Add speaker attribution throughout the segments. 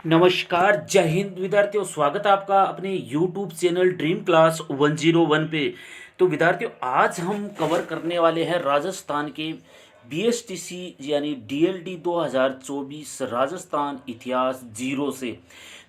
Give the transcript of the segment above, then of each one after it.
Speaker 1: नमस्कार, जय हिंद विद्यार्थियों। स्वागत है आपका अपने YouTube चैनल ड्रीम क्लास 101 पे। तो विद्यार्थियों, आज हम कवर करने वाले हैं राजस्थान के BSTC यानी DLD 2024 राजस्थान इतिहास जीरो से।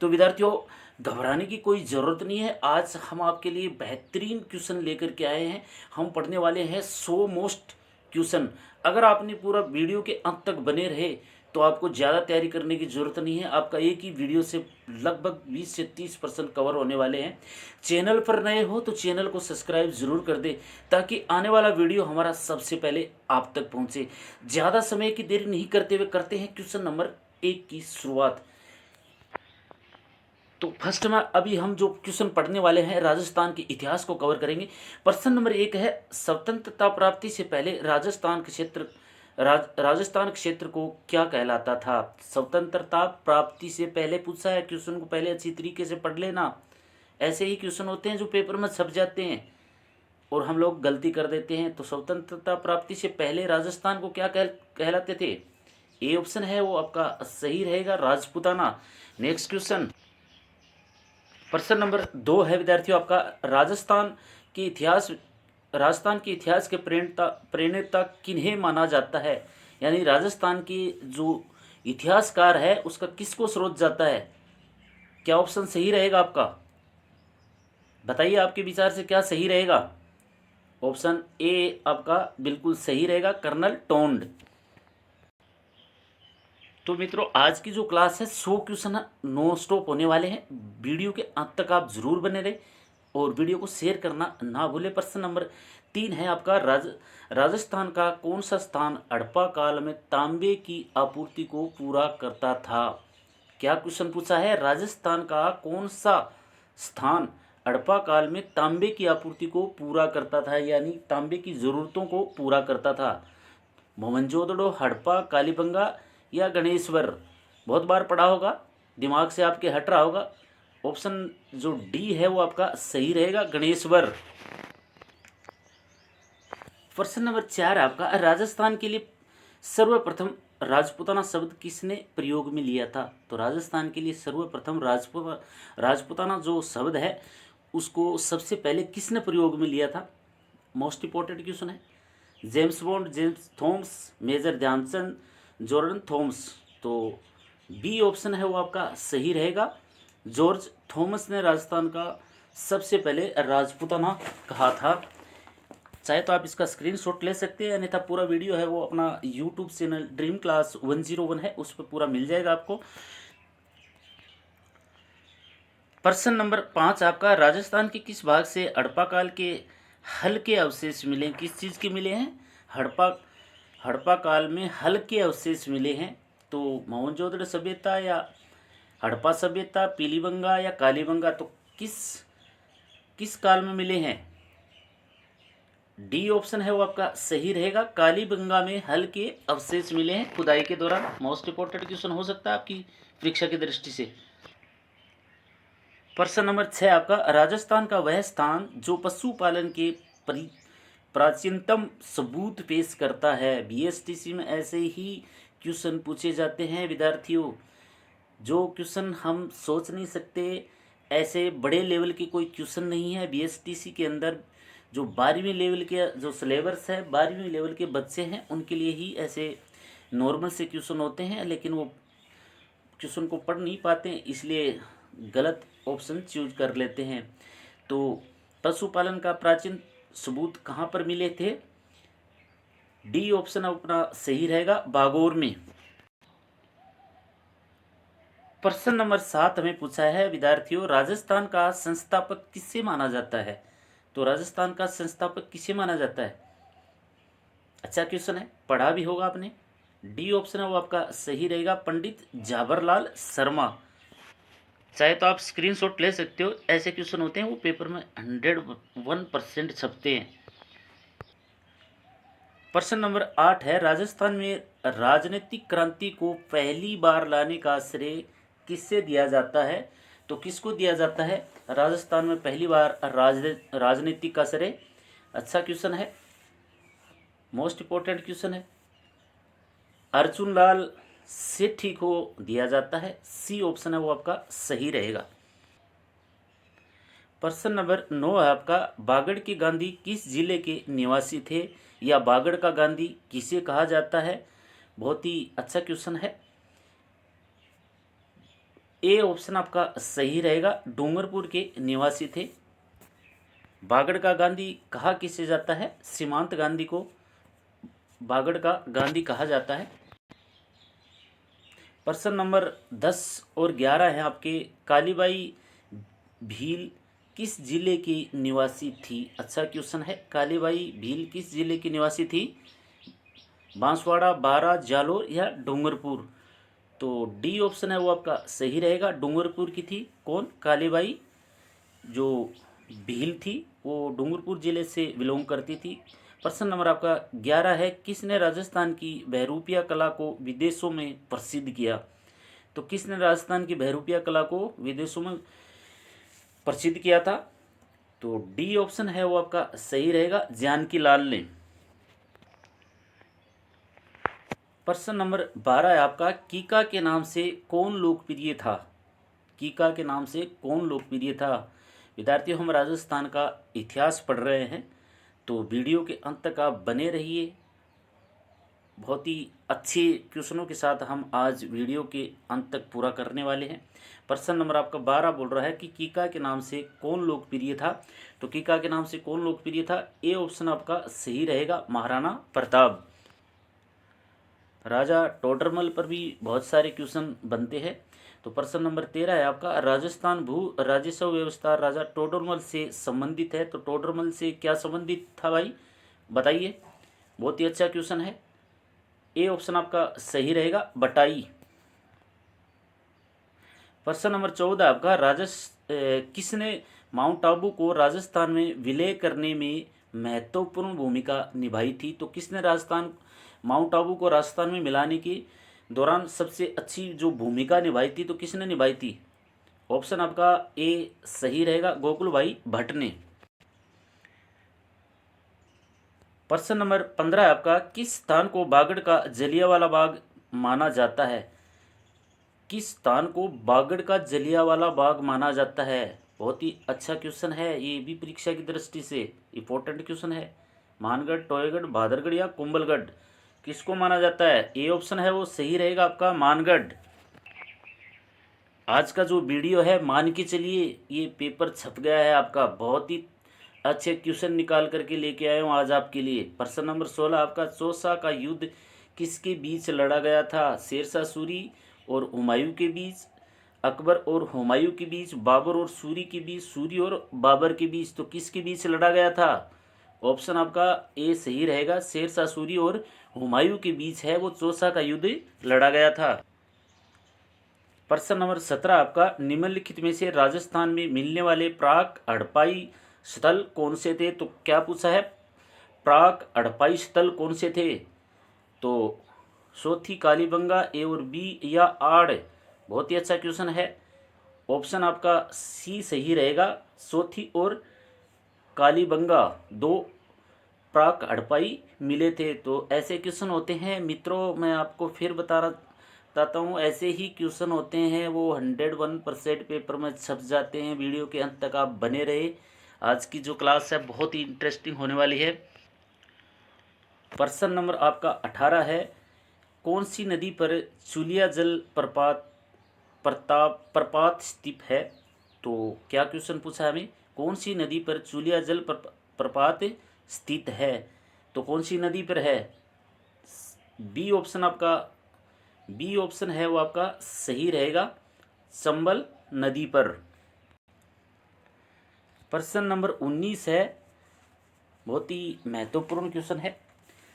Speaker 1: तो विद्यार्थियों, घबराने की कोई ज़रूरत नहीं है। आज हम आपके लिए बेहतरीन क्वेश्चन लेकर के आए हैं। हम पढ़ने वाले हैं 100 मोस्ट क्वेश्चन। अगर आपने पूरा वीडियो के अंत तक बने रहे तो आपको ज़्यादा तैयारी करने की ज़रूरत नहीं है। आपका एक ही वीडियो से लगभग 20 से 30% कवर होने वाले हैं। चैनल पर नए हो तो चैनल को सब्सक्राइब ज़रूर कर दे ताकि आने वाला वीडियो हमारा सबसे पहले आप तक पहुंचे। ज़्यादा समय की देरी नहीं करते हुए करते हैं क्वेश्चन नंबर 1 की शुरुआत। तो फर्स्ट में अभी हम जो क्वेश्चन पढ़ने वाले हैं राजस्थान के इतिहास को कवर करेंगे। प्रश्न नंबर 1 है, स्वतंत्रता प्राप्ति से पहले राजस्थान क्षेत्र को क्या कहलाता था। स्वतंत्रता प्राप्ति से पहले पूछा है क्वेश्चन को, पहले अच्छी तरीके से पढ़ लेना। ऐसे ही क्वेश्चन होते हैं जो पेपर में छप जाते हैं और हम लोग गलती कर देते हैं। तो स्वतंत्रता प्राप्ति से पहले राजस्थान को क्या कहलाते थे। ए ऑप्शन है वो आपका सही रहेगा, राजपूताना। नेक्स्ट क्वेश्चन, प्रश्न नंबर 2 है विद्यार्थियों आपका, राजस्थान के इतिहास के प्रेरणा किन्हें माना जाता है। यानी राजस्थान की जो इतिहासकार है उसका किसको स्रोत जाता है। क्या ऑप्शन सही रहेगा आपका, बताइए आपके विचार से क्या सही रहेगा। ऑप्शन ए आपका बिल्कुल सही रहेगा, कर्नल टोंड। तो मित्रों, आज की जो क्लास है 100 क्वेश्चन नो स्टॉप होने वाले हैं। वीडियो के अंत तक आप जरूर बने रहे और वीडियो को शेयर करना ना भूले। प्रश्न नंबर 3 है आपका, राजस्थान का कौन सा स्थान हड़प्पा काल में तांबे की आपूर्ति को पूरा करता था। क्या क्वेश्चन पूछा है, राजस्थान का कौन सा स्थान हड़प्पा काल में तांबे की आपूर्ति को पूरा करता था, यानी तांबे की ज़रूरतों को पूरा करता था। मोहनजोदड़ो, हड़प्पा, कालीबंगा या गणेश्वर। बहुत बार पढ़ा होगा, दिमाग से आपके हट रहा होगा। ऑप्शन जो डी है वो आपका सही रहेगा, गणेश्वर। प्रश्न नंबर 4 आपका, राजस्थान के लिए सर्वप्रथम राजपूताना शब्द किसने प्रयोग में लिया था। तो राजस्थान के लिए सर्वप्रथम राजपूताना जो शब्द है उसको सबसे पहले किसने प्रयोग में लिया था। मोस्ट इंपॉर्टेंट क्वेश्चन है। James Bond, James Thomas, major Dhyanchand, Jordan Thomas. तो बी ऑप्शन है वो आपका सही रहेगा, जॉर्ज थॉमस ने राजस्थान का सबसे पहले राजपूताना कहा था। चाहे तो आप इसका स्क्रीनशॉट ले सकते हैं, अन्यथा पूरा वीडियो है वो अपना यूट्यूब चैनल ड्रीम क्लास 101 है उस पर पूरा मिल जाएगा आपको। प्रश्न नंबर 5 आपका, राजस्थान के किस भाग से हड़प्पा काल के हल्के अवशेष मिले। किस चीज़ के मिले हैं, हड़प्पा काल में हल्के अवशेष मिले हैं। तो मोहनजोदड़ो सभ्यता या हड़प्पा सभ्यता, पीलीबंगा या कालीबंगा। तो किस काल में मिले हैं। डी ऑप्शन है वो आपका सही रहेगा, कालीबंगा में हल्के अवशेष मिले हैं खुदाई के दौरान। मोस्ट इंपॉर्टेंट क्वेश्चन हो सकता है आपकी परीक्षा की दृष्टि से। प्रश्न नंबर 6 आपका, राजस्थान का वह स्थान जो पशुपालन के प्राचीनतम सबूत पेश करता है। BSTC में ऐसे ही क्वेश्चन पूछे जाते हैं विद्यार्थियों, जो क्वेश्चन हम सोच नहीं सकते। ऐसे बड़े लेवल के कोई क्वेश्चन नहीं है BSTC के अंदर। जो 12वीं लेवल के जो सिलेबस है, 12वीं लेवल के बच्चे हैं उनके लिए ही ऐसे नॉर्मल से क्वेश्चन होते हैं, लेकिन वो क्वेश्चन को पढ़ नहीं पाते हैं इसलिए गलत ऑप्शन चूज कर लेते हैं। तो पशुपालन का प्राचीन सबूत कहाँ पर मिले थे। डी ऑप्शन अपना सही रहेगा, बागोर में। प्रश्न नंबर 7 हमें पूछा है विद्यार्थियों, राजस्थान का संस्थापक किसे माना जाता है। तो राजस्थान का संस्थापक किसे माना जाता है। अच्छा क्वेश्चन है, पढ़ा भी होगा आपने। डी ऑप्शन है वो आपका सही रहेगा, पंडित जावरलाल शर्मा। चाहे तो आप स्क्रीनशॉट ले सकते हो, ऐसे क्वेश्चन होते हैं वो पेपर में 101% छपते हैं। प्रश्न नंबर 8 है, राजस्थान में राजनीतिक क्रांति को पहली बार लाने का श्रेय किससे दिया जाता है। तो किसको दिया जाता है राजस्थान में पहली बार राजनीतिक का श्रेय। अच्छा क्वेश्चन है, मोस्ट इंपॉर्टेंट क्वेश्चन है। अर्जुन लाल से ठीक हो दिया जाता है। सी ऑप्शन है वो आपका सही रहेगा। प्रश्न नंबर 9 है आपका, बागड़ के गांधी किस जिले के निवासी थे, या बागड़ का गांधी किसे कहा जाता है। बहुत ही अच्छा क्वेश्चन है। ए ऑप्शन आपका सही रहेगा, डूंगरपुर के निवासी थे। बागड़ का गांधी कहा किसे जाता है, सीमांत गांधी को बागड़ का गांधी कहा जाता है। प्रश्न नंबर 10 और 11 है आपके, कालीबाई भील किस जिले की निवासी थी। अच्छा क्वेश्चन है, कालीबाई भील किस जिले की निवासी थी, बांसवाड़ा, बारा, जालोर या डूंगरपुर। तो डी ऑप्शन है वो आपका सही रहेगा, डूंगरपुर की थी। कौन, कालीबाई जो भील थी वो डूंगरपुर जिले से बिलोंग करती थी। प्रश्न नंबर आपका 11 है, किसने राजस्थान की बहरूपिया कला को विदेशों में प्रसिद्ध किया। तो किसने राजस्थान की बहरूपिया कला को विदेशों में प्रसिद्ध किया था। तो डी ऑप्शन है वो आपका सही रहेगा, जानकी लाल ने। प्रश्न नंबर 12 है आपका, कीका के नाम से कौन लोकप्रिय था। कीका के नाम से कौन लोकप्रिय था। विद्यार्थियों, हम राजस्थान का इतिहास पढ़ रहे हैं, तो वीडियो के अंत तक आप बने रहिए। बहुत ही अच्छे क्वेश्चनों के साथ हम आज वीडियो के अंत तक पूरा करने वाले हैं। प्रश्न नंबर आपका 12 बोल रहा है कि कीका के नाम से कौन लोकप्रिय था। तो कीका के नाम से कौन लोकप्रिय था, ए ऑप्शन आपका सही रहेगा, महाराणा प्रताप। राजा टोडरमल पर भी बहुत सारे क्वेश्चन बनते हैं। तो प्रश्न नंबर 13 है आपका, राजस्थान भू राजस्व व्यवस्था राजा टोडरमल से संबंधित है। तो टोडरमल से क्या संबंधित था भाई, बताइए। बहुत ही अच्छा क्वेश्चन है, ए ऑप्शन आपका सही रहेगा, बटाई। प्रश्न नंबर 14 आपका, किसने माउंट आबू को राजस्थान में विलय करने में महत्वपूर्ण भूमिका निभाई थी। तो किसने माउंट आबू को राजस्थान में मिलाने के दौरान सबसे अच्छी जो भूमिका निभाई थी, तो किसने निभाई थी। ऑप्शन आपका ए सही रहेगा, गोकुल भाई भट्ट ने। प्रश्न नंबर 15 आपका, किस स्थान को बागड़ का जलियांवाला बाग माना जाता है। किस स्थान को बागड़ का जलियांवाला बाग माना जाता है। बहुत ही अच्छा क्वेश्चन है, ये भी परीक्षा की दृष्टि से इम्पोर्टेंट क्वेश्चन है। मानगढ़, टोयगढ़, भादरगढ़ या कुंभलगढ़, किसको माना जाता है। ए ऑप्शन है वो सही रहेगा आपका, मानगढ़। आज का जो वीडियो है, मान के चलिए ये पेपर छप गया है आपका। बहुत ही अच्छे क्वेश्चन निकाल करके लेके आया हूँ आज आपके लिए। प्रश्न नंबर 16 आपका, चौसा का युद्ध किसके बीच लड़ा गया था। शेरशाह सूरी और हुमायूं के बीच, अकबर और हुमायूं के बीच, बाबर और सूरी के बीच, सूरी और बाबर के बीच। तो किसके बीच लड़ा गया था। ऑप्शन आपका ए सही रहेगा, शेरशाह सूरी और हुमायूं के बीच है वो चौसा का युद्ध लड़ा गया था। प्रश्न नंबर 17 आपका, निम्नलिखित में से राजस्थान में मिलने वाले प्राक हड़प्पाई स्थल कौन से थे। तो क्या पूछा है, प्राक हड़प्पाई स्थल कौन से थे। तो सोथी, कालीबंगा, ए और बी या आड़। बहुत ही अच्छा क्वेश्चन है, ऑप्शन आपका सी सही रहेगा, सोथी और कालीबंगा दो प्राक हड़प्पाई मिले थे। तो ऐसे क्वेश्चन होते हैं मित्रों, मैं आपको फिर बताता हूँ, ऐसे ही क्वेश्चन होते हैं वो 101% पेपर में छप जाते हैं। वीडियो के अंत तक आप बने रहे। आज की जो क्लास है बहुत ही इंटरेस्टिंग होने वाली है। प्रश्न नंबर आपका 18 है, कौन सी नदी पर चुलिया जल प्रपात स्थित है। तो क्या क्वेश्चन पूछा हमें, कौन सी नदी पर चुलिया जल प्रपात स्थित है। तो कौन सी नदी पर है, बी ऑप्शन आपका, बी ऑप्शन है वो आपका सही रहेगा, चंबल नदी पर। प्रश्न नंबर 19 है, बहुत ही महत्वपूर्ण क्वेश्चन है।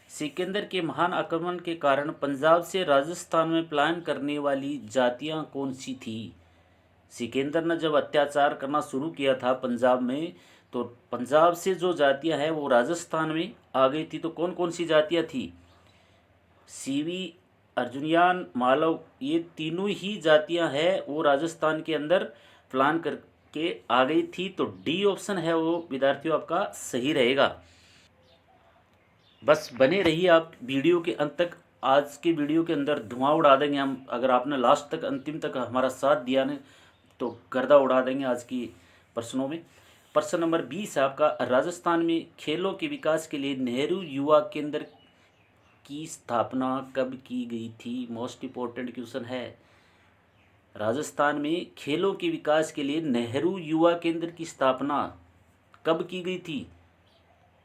Speaker 1: सिकंदर के महान आक्रमण के कारण पंजाब से राजस्थान में पलायन करने वाली जातियां कौन सी थी। सिकंदर ने जब अत्याचार करना शुरू किया था पंजाब में, तो पंजाब से जो जातियां हैं वो राजस्थान में आ गई थी। तो कौन कौन सी जातियां थी, सीवी, अर्जुनियान, मालव, ये तीनों ही जातियां हैं वो राजस्थान के अंदर प्लान करके आ गई थी। तो डी ऑप्शन है वो विद्यार्थियों आपका सही रहेगा। बस बने रहिए आप वीडियो के अंत तक, आज के वीडियो के अंदर धुआं उड़ा देंगे हम। अगर आपने लास्ट तक अंतिम तक हमारा साथ दिया ने तो गर्दा उड़ा देंगे आज की प्रश्नों में। प्रश्न नंबर 20 है आपका, राजस्थान में खेलों के विकास के लिए नेहरू युवा केंद्र की स्थापना कब की गई थी? मोस्ट इम्पोर्टेंट क्वेश्चन है। राजस्थान में खेलों के विकास के लिए नेहरू युवा केंद्र की स्थापना कब की गई थी?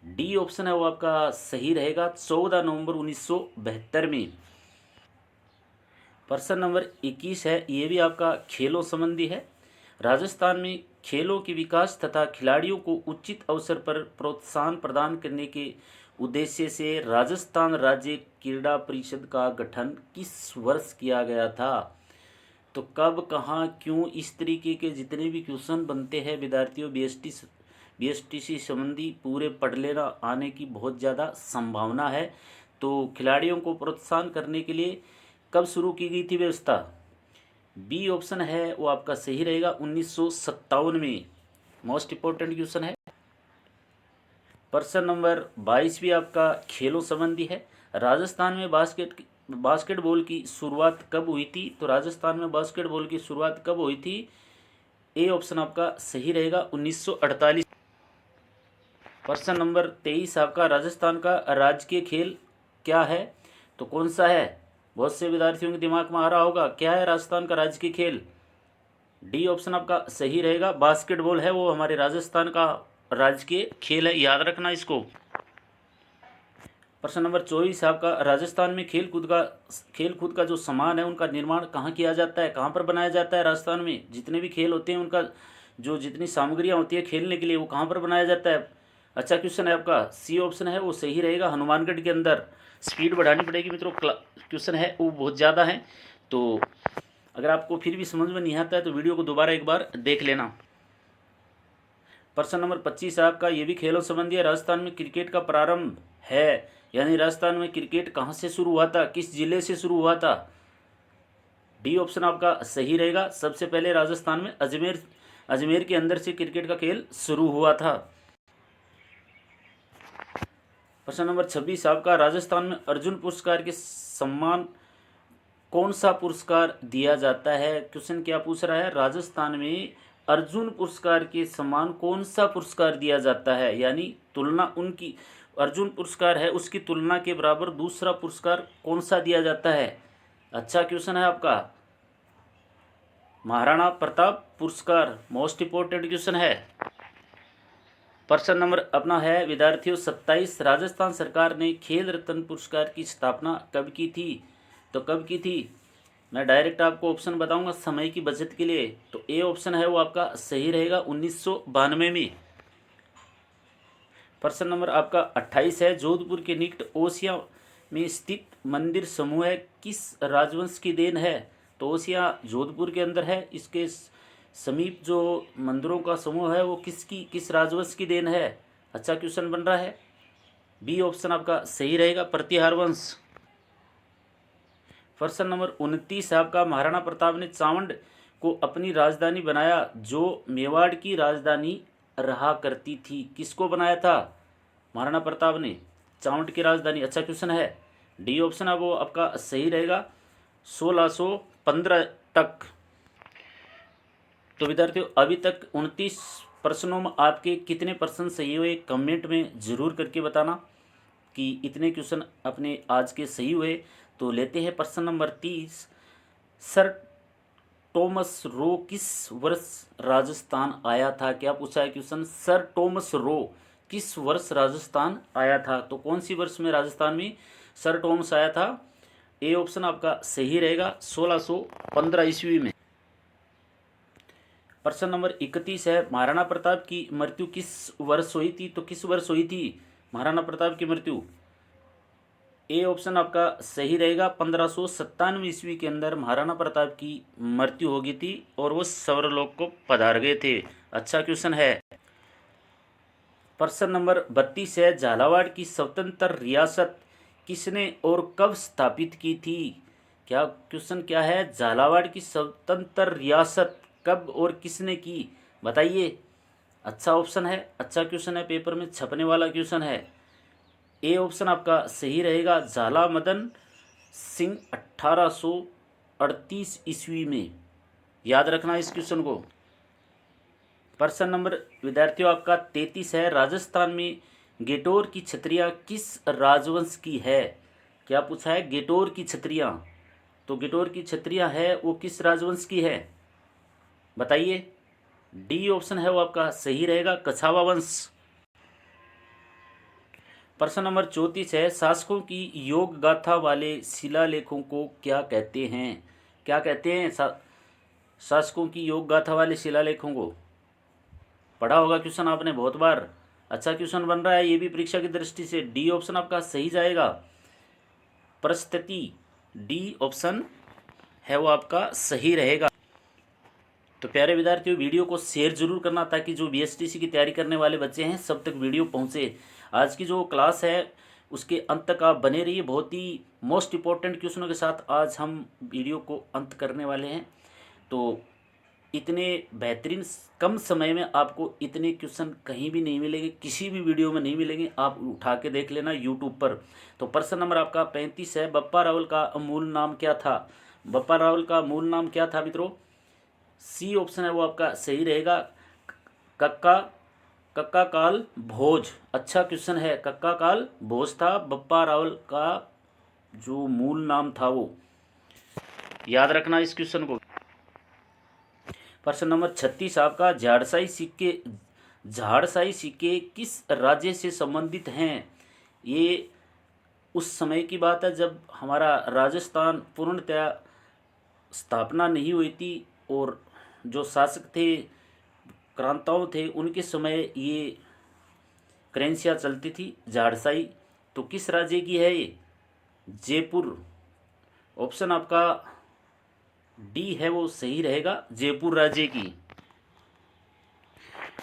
Speaker 1: डी ऑप्शन है वो आपका सही रहेगा, 14 नवंबर 1972 में। प्रश्न नंबर 21 है, ये भी आपका खेलों संबंधी है। राजस्थान में खेलों के विकास तथा खिलाड़ियों को उचित अवसर पर प्रोत्साहन प्रदान करने के उद्देश्य से राजस्थान राज्य क्रीड़ा परिषद का गठन किस वर्ष किया गया था? तो कब, कहाँ, क्यों, इस तरीके के जितने भी क्वेश्चन बनते हैं विद्यार्थियों बीएसटीसी संबंधी पूरे पढ़ लेना, आने की बहुत ज़्यादा संभावना है। तो खिलाड़ियों को प्रोत्साहन करने के लिए कब शुरू की गई थी व्यवस्था? बी ऑप्शन है वो आपका सही रहेगा, 1957 में। मोस्ट इम्पोर्टेंट क्वेश्चन है। प्रश्न नंबर 22 भी आपका खेलों संबंधी है। राजस्थान में बास्केटबॉल की शुरुआत कब हुई थी? तो राजस्थान में बास्केटबॉल की शुरुआत कब हुई थी? ए ऑप्शन आपका सही रहेगा, 1948। प्रश्न नंबर 23 आपका, राजस्थान का राजकीय खेल क्या है? तो कौन सा है? बहुत से विद्यार्थियों के दिमाग में आ रहा होगा, क्या है राजस्थान का राजकीय खेल? डी ऑप्शन आपका सही रहेगा, बास्केटबॉल है वो हमारे राजस्थान का राजकीय खेल है, याद रखना इसको। प्रश्न नंबर 24 आपका, राजस्थान में खेलकूद का जो सामान है उनका निर्माण कहाँ किया जाता है, कहाँ पर बनाया जाता है? राजस्थान में जितने भी खेल होते हैं उनका जो जितनी सामग्रियाँ होती है खेलने के लिए वो कहाँ पर बनाया जाता है? अच्छा क्वेश्चन है आपका, सी ऑप्शन है वो सही रहेगा, हनुमानगढ़ के अंदर। स्पीड बढ़ानी पड़ेगी मित्रों, क्वेश्चन है वो बहुत ज़्यादा है, तो अगर आपको फिर भी समझ में नहीं आता है तो वीडियो को दोबारा एक बार देख लेना। प्रश्न नंबर 25 आपका, ये भी खेलों संबंधी है। राजस्थान में क्रिकेट का प्रारंभ है, यानी राजस्थान में क्रिकेट कहाँ से शुरू हुआ था, किस जिले से शुरू हुआ था? डी ऑप्शन आपका सही रहेगा, सबसे पहले राजस्थान में अजमेर के अंदर से क्रिकेट का खेल शुरू हुआ था। प्रश्न नंबर 26 आपका, राजस्थान में अर्जुन पुरस्कार के सम्मान कौन सा पुरस्कार दिया जाता है? क्वेश्चन क्या पूछ रहा है, राजस्थान में अर्जुन पुरस्कार के समान कौन सा पुरस्कार दिया जाता है, यानी तुलना उनकी अर्जुन पुरस्कार है उसकी तुलना के बराबर दूसरा पुरस्कार कौन सा दिया जाता है? अच्छा क्वेश्चन है आपका, महाराणा प्रताप पुरस्कार। मोस्ट इम्पोर्टेंट क्वेश्चन है। प्रश्न नंबर अपना है विद्यार्थियों 27, राजस्थान सरकार ने खेल रत्न पुरस्कार की स्थापना कब की थी? तो कब की थी? मैं डायरेक्ट आपको ऑप्शन बताऊंगा समय की बचत के लिए, तो ए ऑप्शन है वो आपका सही रहेगा, 1992 में। प्रश्न नंबर आपका 28 है, जोधपुर के निकट ओसिया में स्थित मंदिर समूह किस राजवंश की देन है? तो ओसिया जोधपुर के अंदर है, इसके समीप जो मंदिरों का समूह है वो किस राजवंश की देन है? अच्छा क्वेश्चन बन रहा है, बी ऑप्शन आपका सही रहेगा, प्रतिहार वंश। प्रश्न नंबर 29 आपका, महाराणा प्रताप ने चावंड को अपनी राजधानी बनाया जो मेवाड़ की राजधानी रहा करती थी, किसको बनाया था? महाराणा प्रताप ने चावंड की राजधानी। अच्छा क्वेश्चन है, डी ऑप्शन है वो आपका सही रहेगा, 1615 तक। तो विद्यार्थियों अभी तक 29 प्रश्नों में आपके कितने प्रश्न सही हुए कमेंट में ज़रूर करके बताना कि इतने क्वेश्चन अपने आज के सही हुए। तो लेते हैं प्रश्न नंबर 30, सर टॉमस रो किस वर्ष राजस्थान आया था? क्या पूछा है क्वेश्चन, सर टॉमस रो किस वर्ष राजस्थान आया था? तो कौन सी वर्ष में राजस्थान में सर टॉमस आया था? ए ऑप्शन आपका सही रहेगा, 1615 ईस्वी में। प्रश्न नंबर 31 है, महाराणा प्रताप की मृत्यु किस वर्ष हुई थी? तो किस वर्ष हुई थी महाराणा प्रताप की मृत्यु? ए ऑप्शन आपका सही रहेगा, 1597 ईस्वी के अंदर महाराणा प्रताप की मृत्यु हो गई थी और वो स्वर्गलोक को पधार गए थे। अच्छा क्वेश्चन है। प्रश्न नंबर 32 है, झालावाड़ की स्वतंत्र रियासत किसने और कब स्थापित की थी? क्या क्वेश्चन क्या है, झालावाड़ की स्वतंत्र रियासत कब और किसने की, बताइए। अच्छा ऑप्शन है, अच्छा क्वेश्चन है, पेपर में छपने वाला क्वेश्चन है। ए ऑप्शन आपका सही रहेगा, झाला मदन सिंह 1838 ईस्वी में। याद रखना इस क्वेश्चन को। प्रश्न नंबर विद्यार्थियों आपका 33 है, राजस्थान में गेटोर की छतरियाँ किस राजवंश की है। क्या पूछा है, गेटोर की छतरियाँ। तो गेटोर की छतरियाँ है वो किस राजवंश की है, बताइए। डी ऑप्शन है वो आपका सही रहेगा, कछावा वंश। प्रश्न नंबर 34 है, शासकों की योग गाथा वाले शिलालेखों को क्या कहते हैं। क्या कहते हैं शासकों की योग गाथा वाले शिलालेखों को। पढ़ा होगा क्वेश्चन आपने बहुत बार। अच्छा क्वेश्चन बन रहा है ये भी परीक्षा की दृष्टि से। डी ऑप्शन आपका सही जाएगा, परिस्थिति। डी ऑप्शन है वो आपका सही रहेगा। तो प्यारे विद्यार्थियों, वीडियो को शेयर जरूर करना ताकि जो बीएसटीसी की तैयारी करने वाले बच्चे हैं सब तक वीडियो पहुंचे। आज की जो क्लास है उसके अंत तक आप बने रहिए। बहुत ही मोस्ट इम्पोर्टेंट क्वेश्चनों के साथ आज हम वीडियो को अंत करने वाले हैं। तो इतने बेहतरीन कम समय में आपको इतने क्वेश्चन कहीं भी नहीं मिलेंगे, किसी भी वीडियो में नहीं मिलेंगे। आप उठा के देख लेना यूट्यूब पर। तो प्रश्न नंबर आपका 35 है, बप्पा रावल का मूल नाम क्या था। बप्पा रावल का मूल नाम क्या था मित्रों। सी ऑप्शन है वो आपका सही रहेगा, कक्का कक्का काल भोज। अच्छा क्वेश्चन है, कक्का काल भोज था बप्पा रावल का जो मूल नाम था वो। याद रखना इस क्वेश्चन को। प्रश्न नंबर 36 आपका, झाड़साई सिक्के किस राज्य से संबंधित हैं। ये उस समय की बात है जब हमारा राजस्थान पूर्णतया स्थापना नहीं हुई थी और जो शासक थे, क्रांताओं थे, उनके समय ये करेंसियाँ चलती थी झाड़साई। तो किस राज्य की है ये, जयपुर। ऑप्शन आपका डी है वो सही रहेगा, जयपुर राज्य की।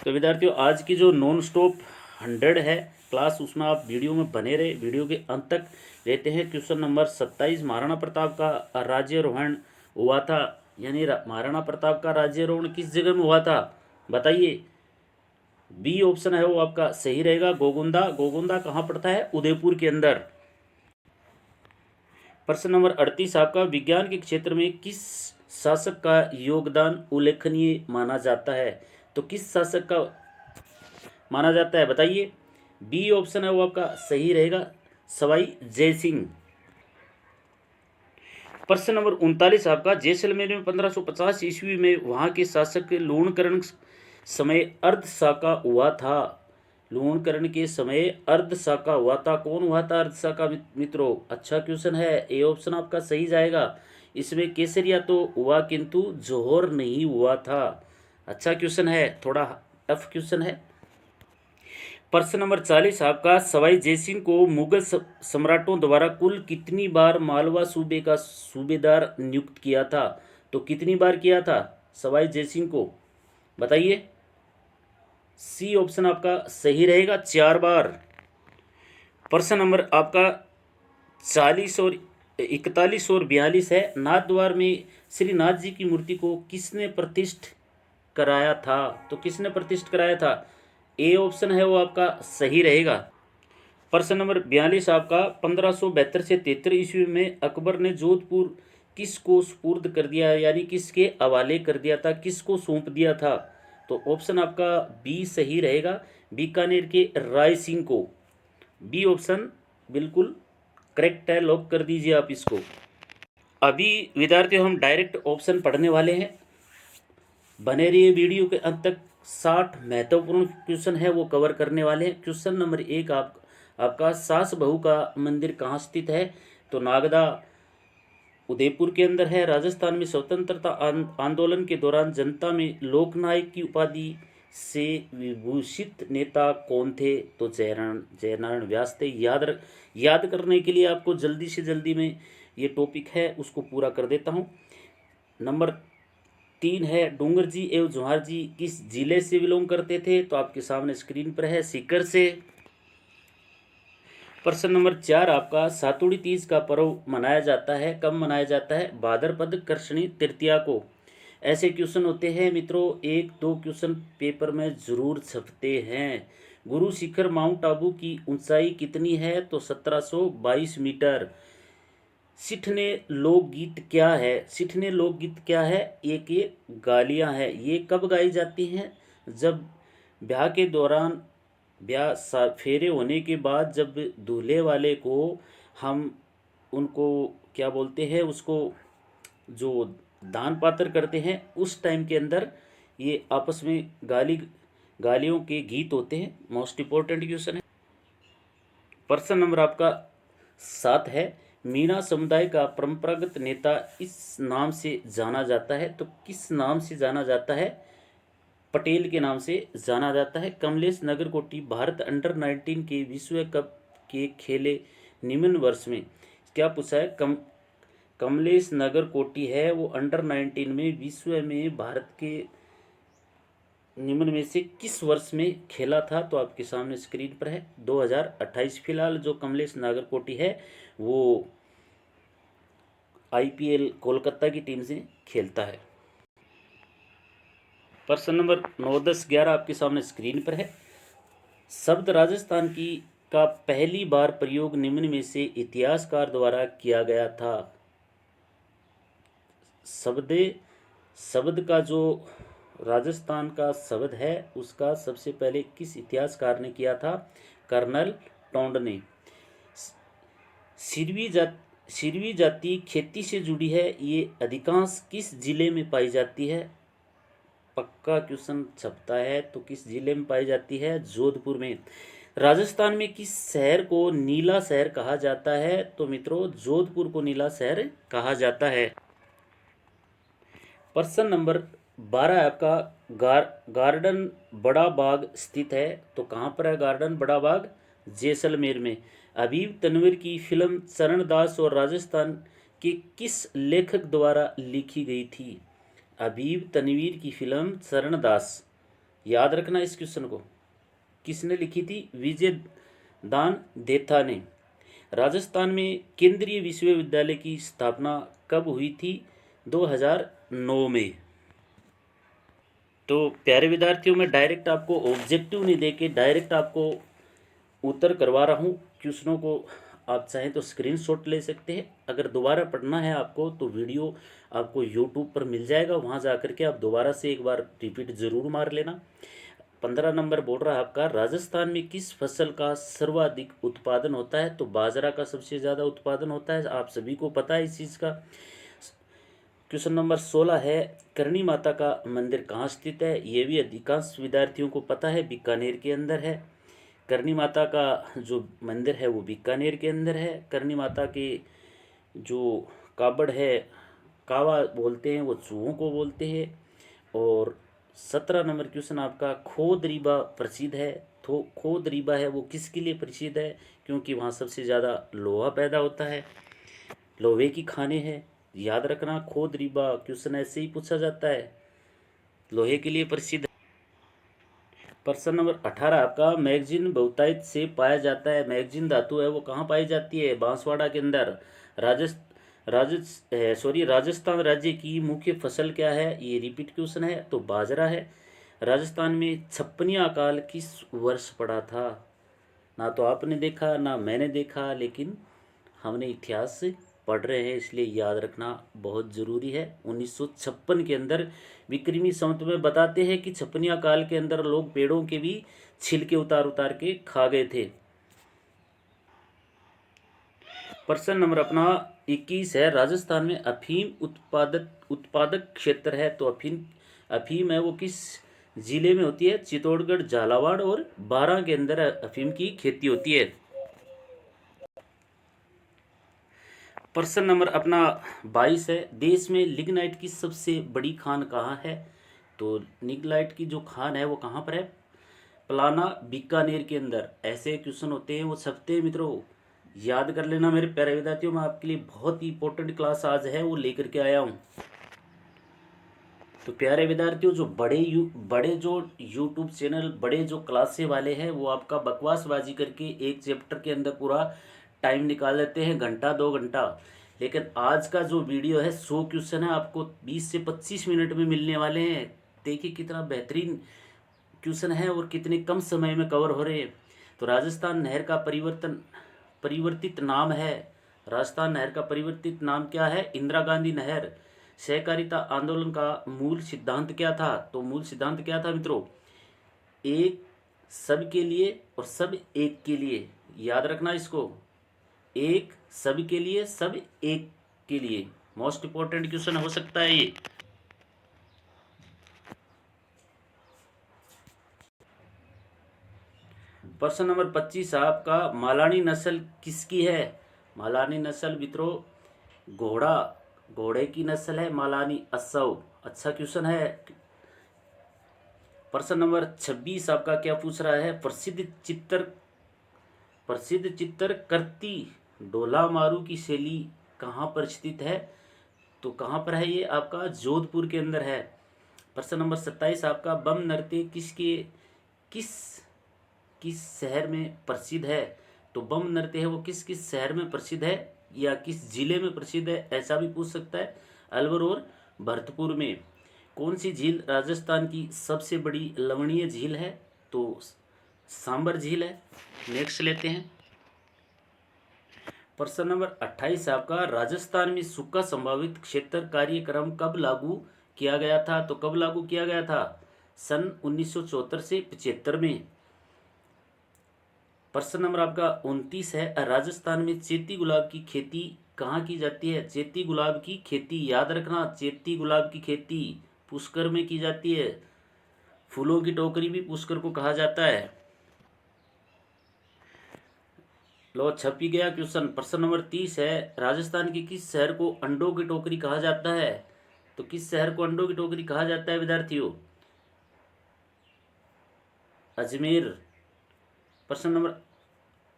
Speaker 1: तो विद्यार्थियों, आज की जो नॉन स्टॉप 100 है क्लास, उसमें आप वीडियो में बने रहे, वीडियो के अंत तक लेते हैं। क्वेश्चन नंबर 27, महाराणा प्रताप का राज्यारोहण हुआ था, यानी महाराणा प्रताप का राज्यारोहण किस जगह में हुआ था, बताइए। बी ऑप्शन है वो आपका सही रहेगा, गोगुंदा। गोगुंदा कहाँ पड़ता है, उदयपुर के अंदर। प्रश्न नंबर 38 आपका, विज्ञान के क्षेत्र में किस शासक का योगदान उल्लेखनीय माना जाता है। तो किस शासक का माना जाता है, बताइए। बी ऑप्शन है वो आपका सही रहेगा, सवाई जय सिंह। प्रश्न नंबर 39 आपका, जैसलमेर में 1550 ईस्वी में वहां के शासक के लूणकरण समय अर्धशाका हुआ था। लूणकरण के समय अर्धशाका हुआ था। कौन हुआ था अर्धशाका मित्रों। अच्छा क्वेश्चन है, ए ऑप्शन आपका सही जाएगा। इसमें केसरिया तो हुआ किंतु जौहर नहीं हुआ था। अच्छा क्वेश्चन है, थोड़ा टफ क्वेश्चन है। प्रश्न नंबर 40 आपका, सवाई जयसिंह को मुगल सम्राटों द्वारा कुल कितनी बार मालवा सूबे का सूबेदार नियुक्त किया था। तो कितनी बार किया था सवाई जयसिंह को, बताइए। सी ऑप्शन आपका सही रहेगा, 4 बार। प्रश्न नंबर आपका 40 और 41 और 42 है, नाथ द्वार में श्री नाथ जी की मूर्ति को किसने प्रतिष्ठ कराया था। तो किसने प्रतिष्ठ कराया था, ए ऑप्शन है वो आपका सही रहेगा। प्रश्न नंबर 42 आपका, 1572 से 73 ईस्वी में अकबर ने जोधपुर किसको सुपुर्द कर दिया, यानी किसके हवाले कर दिया था, किसको सौंप दिया था। तो ऑप्शन आपका बी सही रहेगा, बीकानेर के राय सिंह को। बी ऑप्शन बिल्कुल करेक्ट है, लॉक कर दीजिए आप इसको। अभी विद्यार्थियों हम डायरेक्ट ऑप्शन पढ़ने वाले हैं, बने रहिए वीडियो के अंत तक। 60 महत्वपूर्ण क्वेश्चन है वो कवर करने वाले हैं। क्वेश्चन नंबर 1 आपका, सास बहू का मंदिर कहाँ स्थित है। तो नागदा उदयपुर के अंदर है। राजस्थान में स्वतंत्रता आंदोलन के दौरान जनता में लोकनायक की उपाधि से विभूषित नेता कौन थे। तो जयनारायण व्यास थे। याद करने के लिए आपको जल्दी से जल्दी में ये टॉपिक है उसको पूरा कर देता हूँ। नंबर 3 है, डूंगर जी एवं जवाहर जी किस जिले से बिलोंग करते थे। तो आपके सामने स्क्रीन पर है, सीकर से। प्रश्न नंबर 4 आपका, सातुड़ी तीज का पर्व मनाया जाता है, कब मनाया जाता है। भाद्रपद कृष्णी तृतीया को। ऐसे क्वेश्चन होते हैं मित्रों, 1-2 क्वेश्चन पेपर में जरूर छपते हैं। गुरु शिखर माउंट आबू की ऊंचाई कितनी है। तो 1722 मीटर। सिठने लोकगीत क्या है? सिठने लोकगीत क्या है? एक ये गालियाँ है। ये कब गाई जाती हैं? जब ब्याह के दौरान, फेरे होने के बाद जब दूल्हे वाले को हम उनको क्या बोलते हैं, उसको जो दान पात्र करते हैं, उस टाइम के अंदर ये आपस में गालियों के गीत होते हैं। मोस्ट इम्पोर्टेंट क्वेश्चन है। प्रश्न नंबर आपका 7 है। मीणा समुदाय का परंपरागत नेता इस नाम से जाना जाता है, तो किस नाम से जाना जाता है? पटेल के नाम से जाना जाता है। कमलेश नागरकोटी भारत अंडर 19 के विश्व कप के खेले निम्न वर्ष में। क्या पूछा है? कमलेश नागरकोटी है वो अंडर 19 में विश्व में भारत के निम्न में से किस वर्ष में खेला था? तो आपके सामने स्क्रीन पर है 2028। फिलहाल जो कमलेश नागरकोटी है वो आईपीएल कोलकाता की टीम से खेलता है। प्रश्न नंबर 9, 10, 11 आपके सामने स्क्रीन पर है। शब्द राजस्थान की का पहली बार प्रयोग निम्न में से इतिहासकार द्वारा किया गया था। शब्द का जो राजस्थान का शब्द है उसका सबसे पहले किस इतिहासकार ने किया था? कर्नल टोंड ने। सिरवी जाति खेती से जुड़ी है। ये अधिकांश किस जिले में पाई जाती है? पक्का क्वेश्चन छपता है तो किस जिले में पाई जाती है? जोधपुर में। राजस्थान में किस शहर को नीला शहर कहा जाता है? तो मित्रों जोधपुर को नीला शहर कहा जाता है। प्रश्न नंबर 12 आपका गार्डन बड़ा बाग स्थित है, तो कहाँ पर है गार्डन बड़ा बाग? जैसलमेर में। हबीब तनवीर की फिल्म चरणदास और राजस्थान के किस लेखक द्वारा लिखी गई थी? हबीब तनवीर की फिल्म चरणदास, याद रखना इस क्वेश्चन को, किसने लिखी थी? विजय दान देथा ने। राजस्थान में केंद्रीय विश्वविद्यालय की स्थापना कब हुई थी? 2009 में। तो प्यारे विद्यार्थियों, मैं डायरेक्ट आपको ऑब्जेक्टिव नहीं देके डायरेक्ट आपको उत्तर करवा रहा हूँ क्वेश्चनों को। आप चाहें तो स्क्रीनशॉट ले सकते हैं। अगर दोबारा पढ़ना है आपको तो वीडियो आपको यूट्यूब पर मिल जाएगा, वहाँ जा कर के आप दोबारा से एक बार रिपीट ज़रूर मार लेना। 15 नंबर बोल रहा है आपका, राजस्थान में किस फसल का सर्वाधिक उत्पादन होता है? तो बाजरा का सबसे ज़्यादा उत्पादन होता है, आप सभी को पता है इस चीज़ का। क्वेश्चन नंबर 16 है, करणी माता का मंदिर कहाँ स्थित है? ये भी अधिकांश विद्यार्थियों को पता है, बीकानेर के अंदर है। करणी माता का जो मंदिर है वो बीकानेर के अंदर है। करणी माता के जो काबड़ है, कावा बोलते हैं, वो चूहों को बोलते हैं। और 17 नंबर क्वेश्चन आपका, खोद रीबा प्रसिद्ध है, तो खोद रीबा है वो किसके लिए प्रसिद्ध है? क्योंकि वहाँ सबसे ज़्यादा लोहा पैदा होता है, लोहे की खाने हैं। याद रखना, खोद रीबा क्वेश्चन ऐसे ही पूछा जाता है, लोहे के लिए प्रसिद्ध। प्रश्न नंबर 18 आपका, मैगजीन बहुतायत से पाया जाता है। मैगजीन धातु है वो कहाँ पाई जाती है? बांसवाड़ा के अंदर। राजस्थान राज्य की मुख्य फसल क्या है? ये रिपीट क्वेश्चन है, तो बाजरा है। राजस्थान में छप्पनिया अकाल किस वर्ष पड़ा था? ना तो आपने देखा ना मैंने देखा, लेकिन हमने इतिहास से पढ़ रहे हैं, इसलिए याद रखना बहुत ज़रूरी है। 1956 के अंदर विक्रमी संवत में बताते हैं कि छप्पनिया काल के अंदर लोग पेड़ों के भी छिलके उतार उतार के खा गए थे। प्रश्न नंबर अपना 21 है, राजस्थान में अफीम उत्पादक क्षेत्र है, तो अफीम है वो किस जिले में होती है? चित्तौड़गढ़, झालावाड़ और बारां के अंदर अफीम की खेती होती है। प्रश्न नंबर अपना 22 है, देश में लिग्नाइट की सबसे बड़ी खान कहाँ है? तो लिग्नाइट की जो खान है वो कहाँ पर है? पलाना, बीकानेर के अंदर। ऐसे क्वेश्चन होते हैं वो छपते हैं मित्रों, याद कर लेना मेरे प्यारे विद्यार्थियों। मैं आपके लिए बहुत ही इंपॉर्टेंट क्लास आज है वो लेकर के आया हूँ। तो प्यारे विद्यार्थियों, जो बड़े जो यूट्यूब चैनल, बड़े जो क्लासे वाले हैं वो आपका बकवासबाजी करके एक चैप्टर के अंदर पूरा टाइम निकाल लेते हैं, घंटा 2 घंटा। लेकिन आज का जो वीडियो है 100 क्वेश्चन है, आपको 20 से 25 मिनट में मिलने वाले हैं। देखिए कितना बेहतरीन क्वेश्चन है और कितने कम समय में कवर हो रहे हैं। तो राजस्थान नहर का परिवर्तित नाम है राजस्थान नहर का परिवर्तित नाम क्या है? इंदिरा गांधी नहर। सहकारिता आंदोलन का मूल सिद्धांत क्या था? तो मूल सिद्धांत क्या था मित्रों? एक सब के लिए और सब एक के लिए। याद रखना इसको, एक सब के लिए, सब एक के लिए। मोस्ट इंपॉर्टेंट क्वेश्चन हो सकता है ये। प्रश्न नंबर 25 आपका, मालानी नस्ल किसकी है? मालानी नस्ल मित्रों घोड़े की नस्ल है, मालानी अस्सव। अच्छा क्वेश्चन है। प्रश्न नंबर 26 आपका क्या पूछ रहा है? प्रसिद्ध चित्रकृति ढोला मारू की शैली कहाँ पर स्थित है? तो कहाँ पर है ये? आपका जोधपुर के अंदर है। प्रश्न नंबर 27 आपका, बम नृत्य किस किस शहर में प्रसिद्ध है? तो बम नृत्य है वो किस किस शहर में प्रसिद्ध है या किस जिले में प्रसिद्ध है, ऐसा भी पूछ सकता है। अलवर और भरतपुर में। कौन सी झील राजस्थान की सबसे बड़ी लवणीय झील है? तो सांबर झील है। नेक्स्ट लेते हैं। प्रश्न नंबर 28 आपका, राजस्थान में सूखा संभावित क्षेत्र कार्यक्रम कब लागू किया गया था? तो कब लागू किया गया था? सन 1974 से 75 में। प्रश्न नंबर आपका 29 है, राजस्थान में चेती गुलाब की खेती कहाँ की जाती है? चेती गुलाब की खेती याद रखना, चेती गुलाब की खेती पुष्कर में की जाती है। फूलों की टोकरी भी पुष्कर को कहा जाता है। लो छपी गया क्वेश्चन। प्रश्न नंबर 30 है, राजस्थान के किस शहर को अंडों की टोकरी कहा जाता है? तो किस शहर को अंडों की टोकरी कहा जाता है विद्यार्थियों? अजमेर। प्रश्न नंबर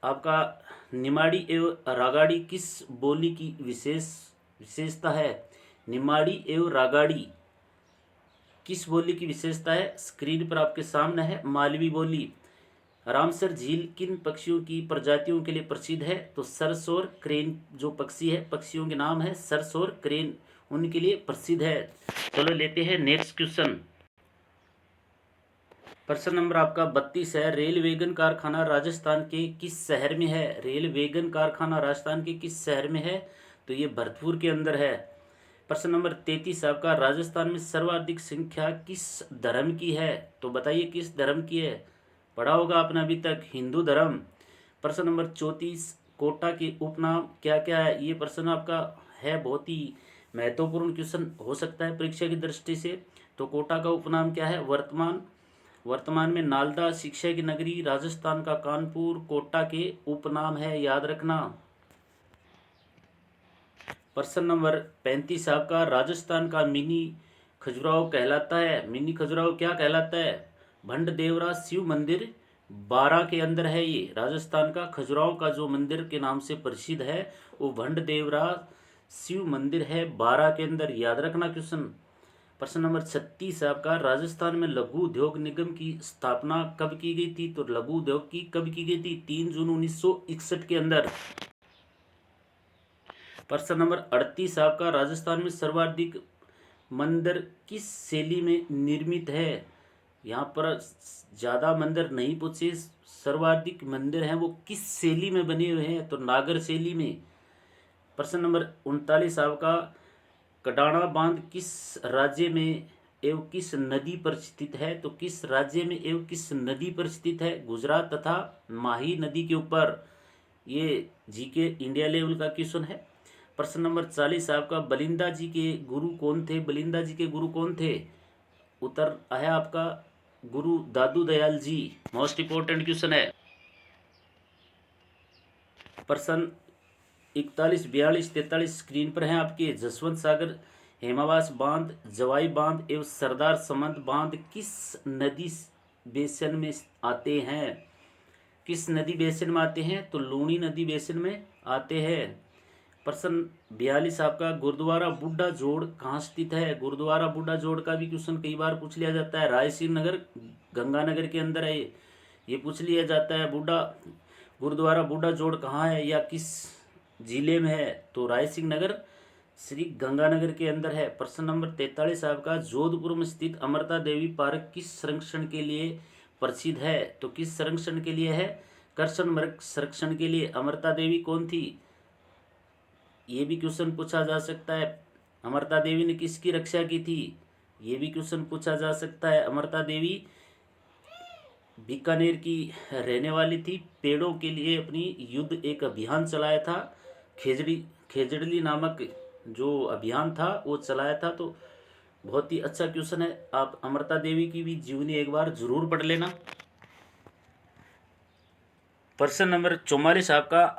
Speaker 1: आपका, निमाड़ी एवं रागाड़ी किस बोली की विशेषता है? निमाड़ी एवं रागाड़ी किस बोली की विशेषता है? स्क्रीन पर आपके सामने है, मालवी बोली। रामसर झील किन पक्षियों की प्रजातियों के लिए प्रसिद्ध है? तो सर्स और क्रेन जो पक्षी है, पक्षियों के नाम है सर्स और क्रेन, उनके लिए प्रसिद्ध है। चलो लेते हैं नेक्स्ट क्वेश्चन। प्रश्न नंबर आपका 32 है, रेल वैगन कारखाना राजस्थान के किस शहर में है? रेल वैगन कारखाना राजस्थान के किस शहर में है? तो ये भरतपुर के अंदर है। प्रश्न नंबर 33 आपका, राजस्थान में सर्वाधिक संख्या किस धर्म की है? तो बताइए किस धर्म की है? पढ़ा होगा आपने अभी तक, हिंदू धर्म। प्रश्न नंबर 34, कोटा के उपनाम क्या क्या है? ये प्रश्न आपका है बहुत ही महत्वपूर्ण क्वेश्चन हो सकता है परीक्षा की दृष्टि से। तो कोटा का उपनाम क्या है? वर्तमान में नालंदा शिक्षा की नगरी, राजस्थान का कानपुर कोटा के उपनाम है, याद रखना। प्रश्न नंबर 35 आपका, राजस्थान का मिनी खजुराहो कहलाता है। मिनी खजुराहो क्या कहलाता है? भंड देवरा शिव मंदिर 12 के अंदर है। ये राजस्थान का खजुराहो का जो मंदिर के नाम से प्रसिद्ध है वो भंड देवरा शिव मंदिर है 12 के अंदर, याद रखना क्वेश्चन। प्रश्न नंबर 36 आपका, राजस्थान में लघु उद्योग निगम की स्थापना कब की गई थी? तो लघु उद्योग की कब की गई थी? 3 जून 1961 के अंदर। प्रश्न नंबर 38 आपका, राजस्थान में सर्वाधिक मंदिर किस शैली में निर्मित है? यहाँ पर ज़्यादा मंदिर नहीं पूछे, सर्वाधिक मंदिर हैं वो किस शैली में बने हुए हैं? तो नागर शैली में। प्रश्न नंबर 39 आपका, कडाणा बांध किस राज्य में एवं किस नदी पर स्थित है? तो किस राज्य में एवं किस नदी पर स्थित है? गुजरात तथा माही नदी के ऊपर। ये जीके इंडिया लेवल का क्वेश्चन है। प्रश्न नंबर 40 आपका, बलिंदा जी के गुरु कौन थे? बलिंदा जी के गुरु कौन थे? उत्तर है आपका गुरु दादू Dayal ji. Most important question है। प्रश्न 41, 42, 43 स्क्रीन पर हैं आपके। जसवंत सागर हेमावास बांध, जवाई बांध एवं सरदार समंत बांध किस नदी बेसिन में आते हैं? किस नदी बेसिन में आते हैं? तो लूणी नदी बेसिन में आते हैं। प्रश्न 42 आपका, गुरुद्वारा बुढ़ा जोड़ कहाँ स्थित है? गुरुद्वारा बुढ़ा जोड़ का भी क्वेश्चन कई बार पूछ लिया जाता है। रायसिंह नगर गंगानगर के अंदर है ये पूछ लिया जाता है। गुरुद्वारा बुढ़ा जोड़ कहाँ है या किस जिले में है? तो रायसिंह नगर श्री गंगानगर के अंदर है। प्रश्न नंबर 43 आपका, जोधपुर में स्थित अमृता देवी पार्क किस संरक्षण के लिए प्रसिद्ध है? तो किस संरक्षण के लिए है? कृष्ण मृग संरक्षण के लिए। अमृता देवी कौन थी? ये भी क्वेश्चन पूछा जा सकता है। अमृता देवी ने किसकी रक्षा की थी, ये भी क्वेश्चन पूछा जा सकता है। अमृता देवी बीकानेर की रहने वाली थी, पेड़ों के लिए अपनी युद्ध एक अभियान चलाया था, खेजड़ी खेजड़ली नामक जो अभियान था वो चलाया था। तो बहुत ही अच्छा क्वेश्चन है, आप अमृता देवी की भी जीवनी एक बार जरूर पढ़ लेना। प्रश्न नंबर 44 आपका,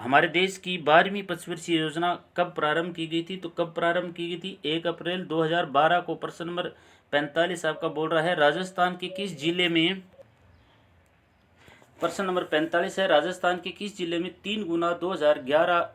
Speaker 1: हमारे देश की 12वीं पंचवर्षीय योजना कब प्रारंभ की गई थी, तो कब प्रारंभ की गई थी, 1 अप्रैल 2012 को। प्रश्न नंबर 45 आपका बोल रहा है राजस्थान के किस जिले में, प्रश्न नंबर 45 है राजस्थान के किस जिले में 3 गुना 2011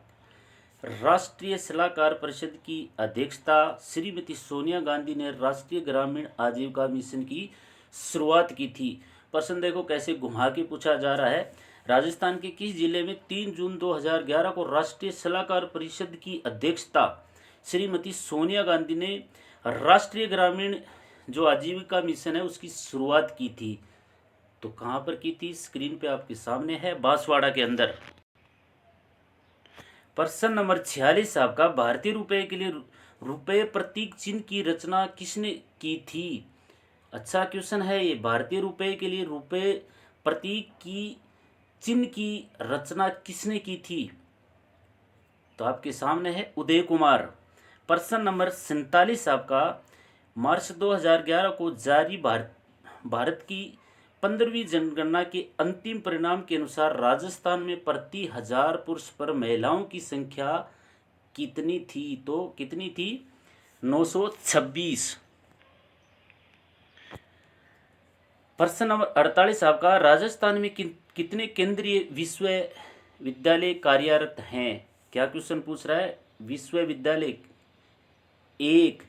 Speaker 1: राष्ट्रीय सलाहकार परिषद की अध्यक्षता श्रीमती सोनिया गांधी ने राष्ट्रीय ग्रामीण आजीविका मिशन की शुरुआत की थी। प्रश्न देखो कैसे घुमा के पूछा जा रहा है। राजस्थान के किस जिले में 3 जून 2011 को राष्ट्रीय सलाहकार परिषद की अध्यक्षता श्रीमती सोनिया गांधी ने राष्ट्रीय ग्रामीण जो आजीविका मिशन है उसकी शुरुआत की थी, तो कहाँ पर की थी, स्क्रीन पे आपके सामने है, बांसवाड़ा के अंदर। प्रश्न नंबर 46 आपका, भारतीय रुपए के लिए रुपए प्रतीक चिन्ह की रचना किसने की थी। अच्छा क्वेश्चन है ये, भारतीय रुपए के लिए रुपए प्रतीक की चिन्ह की रचना किसने की थी, तो आपके सामने है उदय कुमार। प्रश्न नंबर 47 आपका, मार्च 2011 को जारी भारत की 15वीं जनगणना के अंतिम परिणाम के अनुसार राजस्थान में प्रति 1000 पुरुष पर महिलाओं की संख्या कितनी थी, तो कितनी थी, 926। प्रश्न नंबर 48 आपका, राजस्थान में कितने केंद्रीय विश्वविद्यालय कार्यरत हैं। क्या क्वेश्चन पूछ रहा है, विश्वविद्यालय एक,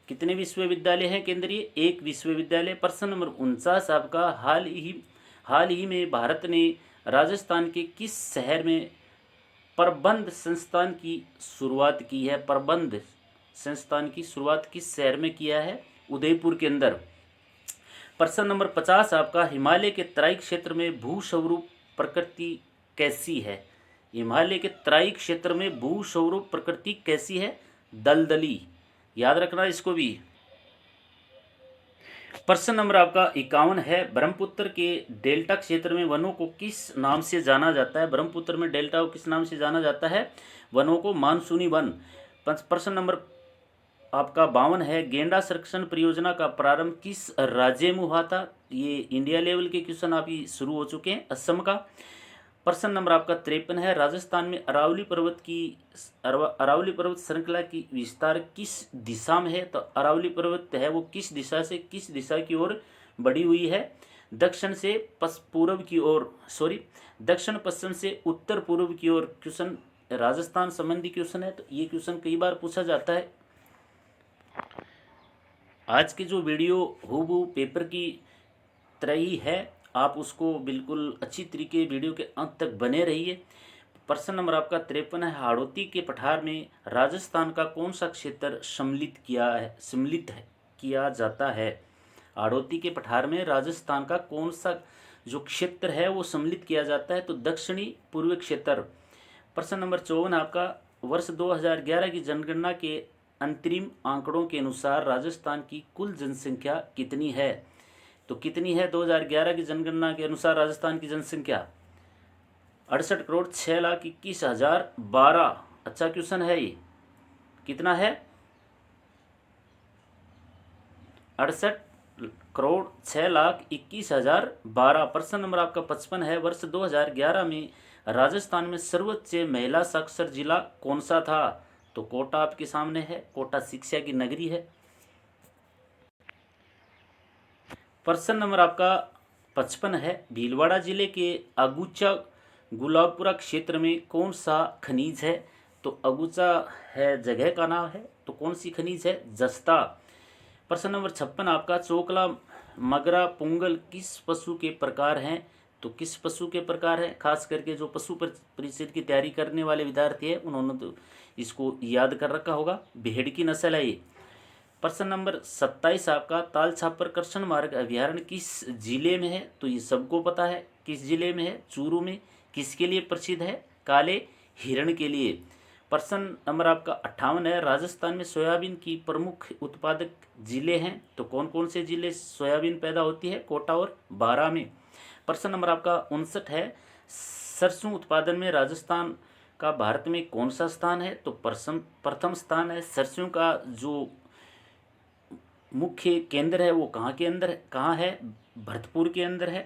Speaker 1: कितने विश्वविद्यालय हैं केंद्रीय, एक विश्वविद्यालय। प्रश्न नंबर 49 आपका, हाल ही में भारत ने राजस्थान के किस शहर में प्रबंध संस्थान की शुरुआत की है, प्रबंध संस्थान की शुरुआत किस शहर में किया है, उदयपुर के अंदर। प्रश्न नंबर 50 आपका, हिमालय के तराई क्षेत्र में भूस्वरूप प्रकृति कैसी है, हिमालय के तराई क्षेत्र में भूस्वरूप प्रकृति कैसी है, दलदली, याद रखना इसको भी। प्रश्न नंबर आपका 51 है, ब्रह्मपुत्र के डेल्टा क्षेत्र में वनों को किस नाम से जाना जाता है, ब्रह्मपुत्र में डेल्टा को किस नाम से जाना जाता है, वनों को मानसूनी वन। प्रश्न नंबर आपका 52 है, गेंडा संरक्षण परियोजना का प्रारंभ किस राज्य में हुआ था, ये इंडिया लेवल के क्वेश्चन अभी शुरू हो चुके हैं, असम का। प्रश्न नंबर आपका 53 है, राजस्थान में अरावली पर्वत श्रृंखला की विस्तार किस दिशा में है, तो अरावली पर्वत है वो किस दिशा की ओर बढ़ी हुई है, दक्षिण से पूर्व की ओर, दक्षिण पश्चिम से उत्तर पूर्व की ओर। क्वेश्चन राजस्थान संबंधी क्वेश्चन है, तो ये क्वेश्चन कई बार पूछा जाता है। आज की जो वीडियो हूबहू पेपर की तरह ही है, आप उसको बिल्कुल अच्छी तरीके वीडियो के अंत तक बने रहिए। प्रश्न नंबर आपका 53 है, हाड़ौती के पठार में राजस्थान का कौन सा क्षेत्र सम्मिलित किया जाता है, हाड़ौती के पठार में राजस्थान का कौन सा जो क्षेत्र है वो सम्मिलित किया जाता है, तो दक्षिणी पूर्वी क्षेत्र। प्रश्न नंबर 54 आपका, वर्ष 2011 की जनगणना के अंतरिम आंकड़ों के अनुसार राजस्थान की कुल जनसंख्या कितनी है, तो कितनी है 2011 की जनगणना के अनुसार राजस्थान की जनसंख्या, 68,06,21,012। अच्छा क्वेश्चन है ये, कितना है, 68,06,21,012। प्रश्न नंबर आपका 55 है, वर्ष 2011 में राजस्थान में सर्वोच्च महिला साक्षर जिला कौन सा था, तो कोटा आपके सामने है, कोटा शिक्षा की नगरी है। प्रश्न नंबर आपका 55 है, भीलवाड़ा जिले के अगुचा गुलाबपुरा क्षेत्र में कौन सा खनिज है, तो अगुचा है जगह का नाम है, तो कौन सी खनिज है, जस्ता। प्रश्न नंबर 56 आपका, चोकला मगरा पुंगल किस पशु के प्रकार हैं, तो किस पशु के प्रकार हैं, खास करके जो पशु परिषद की तैयारी करने वाले विद्यार्थी हैं उन्होंने तो इसको याद कर रखा होगा, भेड़ की नस्ल है ये। प्रश्न नंबर 27 आपका, ताल छापर कृष्ण मार्ग अभ्यारण्य किस जिले में है, तो ये सबको पता है किस जिले में है, चूरू में। किसके लिए प्रसिद्ध है, काले हिरण के लिए। प्रश्न नंबर आपका 58 है, राजस्थान में सोयाबीन की प्रमुख उत्पादक जिले हैं, तो कौन कौन से जिले सोयाबीन पैदा होती है? कोटा और बारां में। प्रश्न नंबर आपका 59 है, सरसों उत्पादन में राजस्थान का भारत में कौन सा स्थान है? तो प्रथम स्थान है। सरसों का जो मुख्य केंद्र है वो कहाँ है? भरतपुर के अंदर है।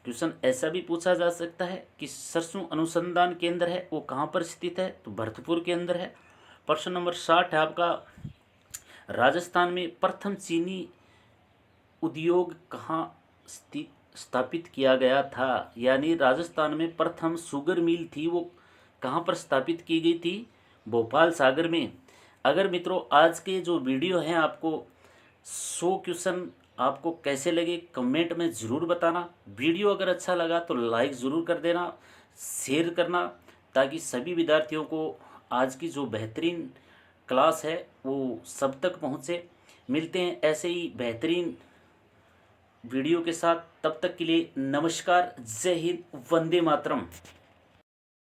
Speaker 1: क्वेश्चन ऐसा भी पूछा जा सकता है कि सरसों अनुसंधान केंद्र है वो कहाँ पर स्थित है? तो भरतपुर के अंदर है। प्रश्न नंबर 60 है आपका, राजस्थान में प्रथम चीनी उद्योग कहाँ स्थापित किया गया था? यानी राजस्थान में प्रथम शुगर मिल थी वो कहाँ पर स्थापित की गई थी? भोपाल सागर में। अगर मित्रों आज के जो वीडियो हैं आपको 100 क्वेश्चन आपको कैसे लगे कमेंट में ज़रूर बताना। वीडियो अगर अच्छा लगा तो लाइक ज़रूर कर देना, शेयर करना, ताकि सभी विद्यार्थियों को आज की जो बेहतरीन क्लास है वो सब तक पहुँचे। मिलते हैं ऐसे ही बेहतरीन वीडियो के साथ, तब तक के लिए नमस्कार, जय हिंद, वंदे मातरम।